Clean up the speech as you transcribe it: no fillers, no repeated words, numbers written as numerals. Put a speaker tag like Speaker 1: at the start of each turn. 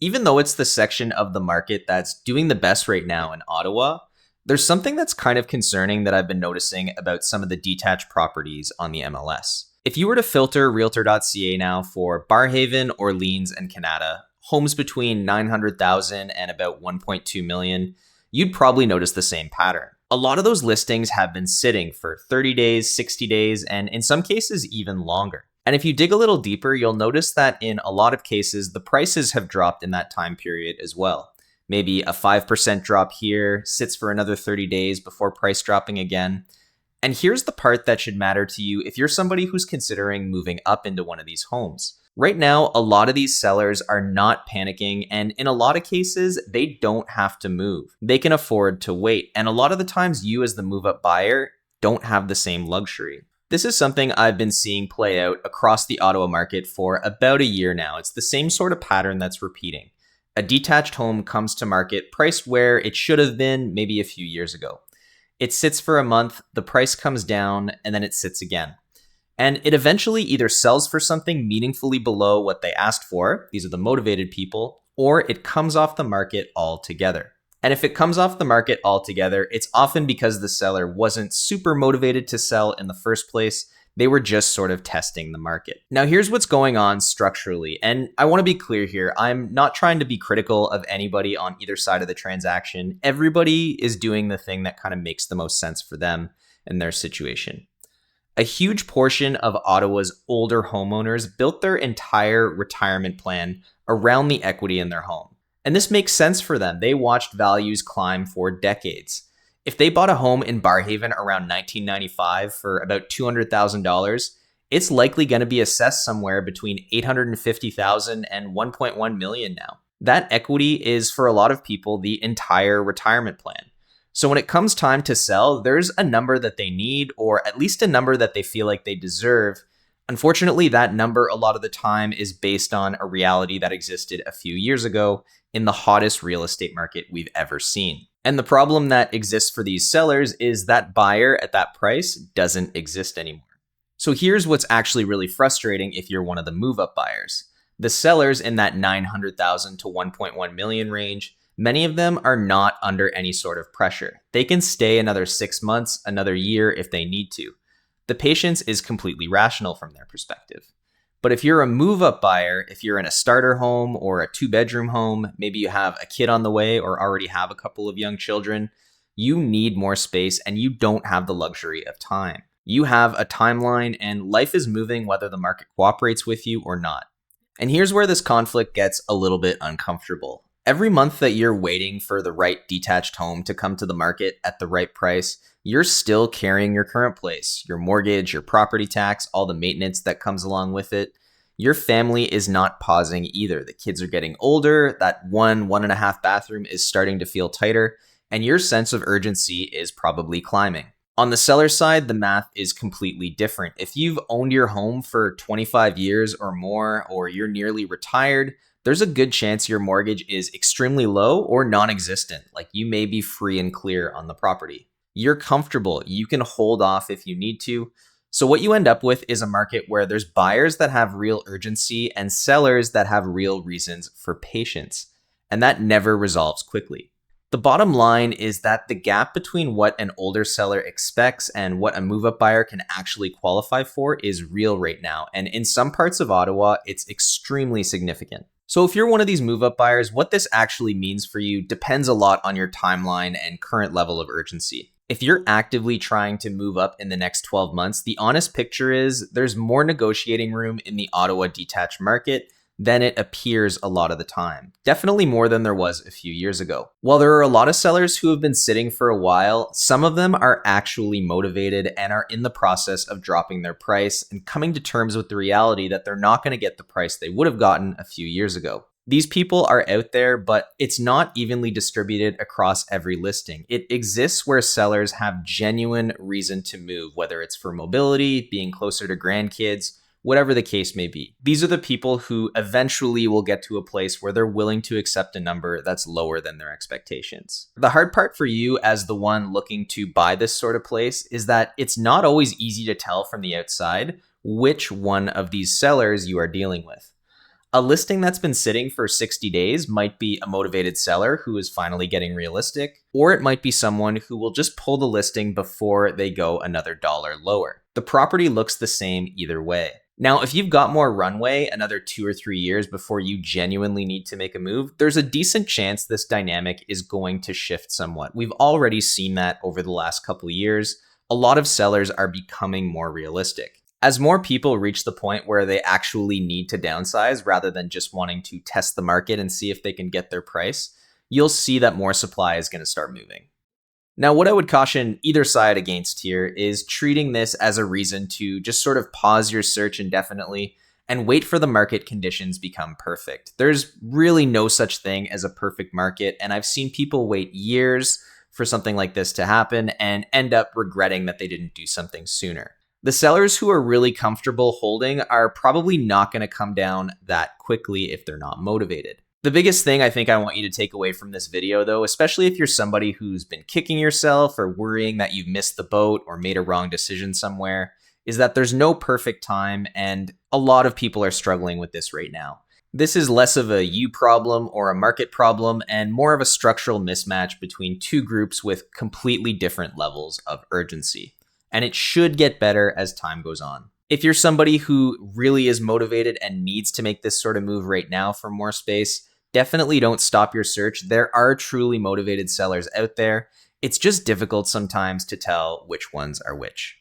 Speaker 1: Even though it's the section of the market that's doing the best right now in Ottawa, there's something that's kind of concerning that I've been noticing about some of the detached properties on the MLS. If you were to filter Realtor.ca now for Barrhaven, Orleans, and Canada, homes between 900,000 and about 1.2 million, you'd probably notice the same pattern. A lot of those listings have been sitting for 30 days, 60 days, and in some cases even longer. And if you dig a little deeper, you'll notice that in a lot of cases, the prices have dropped in that time period as well. Maybe a 5% drop here, sits for another 30 days before price dropping again. And here's the part that should matter to you if you're somebody who's considering moving up into one of these homes. Right now, a lot of these sellers are not panicking, and in a lot of cases, they don't have to move. They can afford to wait, and a lot of the times you as the move-up buyer don't have the same luxury. This is something I've been seeing play out across the Ottawa market for about a year now. It's the same sort of pattern that's repeating. A detached home comes to market priced where it should have been maybe a few years ago. It sits for a month, the price comes down, and then it sits again. And it eventually either sells for something meaningfully below what they asked for, these are the motivated people, or it comes off the market altogether. And if it comes off the market altogether, it's often because the seller wasn't super motivated to sell in the first place. They were just sort of testing the market. Now, here's what's going on structurally. And I want to be clear here. I'm not trying to be critical of anybody on either side of the transaction. Everybody is doing the thing that kind of makes the most sense for them and their situation. A huge portion of Ottawa's older homeowners built their entire retirement plan around the equity in their home. And this makes sense for them. They watched values climb for decades. If they bought a home in Barrhaven around 1995 for about $200,000, it's likely going to be assessed somewhere between $850,000 and $1.1 million now. That equity is, for a lot of people, the entire retirement plan. So when it comes time to sell, there's a number that they need, or at least a number that they feel like they deserve. Unfortunately, that number a lot of the time is based on a reality that existed a few years ago in the hottest real estate market we've ever seen. And the problem that exists for these sellers is that buyer at that price doesn't exist anymore. So here's what's actually really frustrating if you're one of the move-up buyers. The sellers in that $900,000 to $1.1 million range, many of them are not under any sort of pressure. They can stay another 6 months, another year if they need to. The patience is completely rational from their perspective. But if you're a move-up buyer, if you're in a starter home or a 2-bedroom home, maybe you have a kid on the way or already have a couple of young children, you need more space and you don't have the luxury of time. You have a timeline and life is moving whether the market cooperates with you or not. And here's where this conflict gets a little bit uncomfortable. Every month that you're waiting for the right detached home to come to the market at the right price, you're still carrying your current place, your mortgage, your property tax, all the maintenance that comes along with it. Your family is not pausing either. The kids are getting older, that 1.5 bathroom is starting to feel tighter, and your sense of urgency is probably climbing. On the seller side, the math is completely different. If you've owned your home for 25 years or more, or you're nearly retired, there's a good chance your mortgage is extremely low or non-existent, like you may be free and clear on the property. You're comfortable, you can hold off if you need to. So what you end up with is a market where there's buyers that have real urgency and sellers that have real reasons for patience. And that never resolves quickly. The bottom line is that the gap between what an older seller expects and what a move-up buyer can actually qualify for is real right now. And in some parts of Ottawa, it's extremely significant. So if you're one of these move-up buyers, what this actually means for you depends a lot on your timeline and current level of urgency. If you're actively trying to move up in the next 12 months, the honest picture is there's more negotiating room in the Ottawa detached market than it appears a lot of the time. Definitely more than there was a few years ago. While there are a lot of sellers who have been sitting for a while, some of them are actually motivated and are in the process of dropping their price and coming to terms with the reality that they're not going to get the price they would have gotten a few years ago. These people are out there, but it's not evenly distributed across every listing. It exists where sellers have genuine reason to move, whether it's for mobility, being closer to grandkids, whatever the case may be. These are the people who eventually will get to a place where they're willing to accept a number that's lower than their expectations. The hard part for you as the one looking to buy this sort of place is that it's not always easy to tell from the outside which one of these sellers you are dealing with. A listing that's been sitting for 60 days might be a motivated seller who is finally getting realistic, or it might be someone who will just pull the listing before they go another dollar lower. The property looks the same either way. Now, if you've got more runway, another 2 or 3 years before you genuinely need to make a move, there's a decent chance this dynamic is going to shift somewhat. We've already seen that over the last couple of years. A lot of sellers are becoming more realistic. As more people reach the point where they actually need to downsize rather than just wanting to test the market and see if they can get their price, you'll see that more supply is going to start moving. Now, what I would caution either side against here is treating this as a reason to just sort of pause your search indefinitely and wait for the market conditions become perfect. There's really no such thing as a perfect market, and I've seen people wait years for something like this to happen and end up regretting that they didn't do something sooner. The sellers who are really comfortable holding are probably not going to come down that quickly if they're not motivated. The biggest thing I think I want you to take away from this video, though, especially if you're somebody who's been kicking yourself or worrying that you've missed the boat or made a wrong decision somewhere, is that there's no perfect time, and a lot of people are struggling with this right now. This is less of a you problem or a market problem and more of a structural mismatch between two groups with completely different levels of urgency. And it should get better as time goes on. If you're somebody who really is motivated and needs to make this sort of move right now for more space, definitely don't stop your search. There are truly motivated sellers out there. It's just difficult sometimes to tell which ones are which.